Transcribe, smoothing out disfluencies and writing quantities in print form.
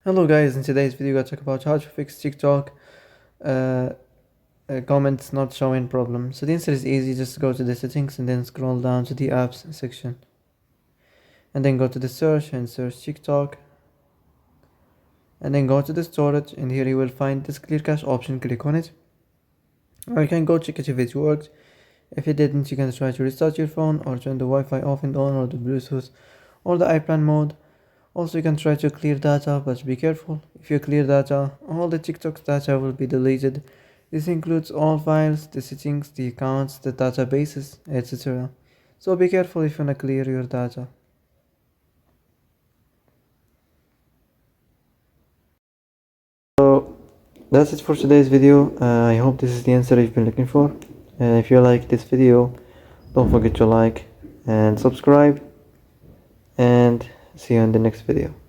Hello guys, in today's video I talk about how to fix TikTok uh, comments not showing problem. So the answer is easy, just go to the settings and then scroll down to the apps section. And then go to the search and search TikTok. And then go to the storage and here you will find this clear cache option, click on it. Or you can go check it if it worked. If it didn't, you can try to restart your phone or turn the Wi-Fi off and on or the Bluetooth or the airplane mode. Also, you can try to clear data, but be careful. If you clear data, all the TikTok's data will be deleted. This includes all files, the settings, the accounts, the databases, etc. So be careful if you wanna clear your data. So that's it for today's video. I hope this is the answer you've been looking for. If you like this video, don't forget to like and subscribe. And see you in the next video.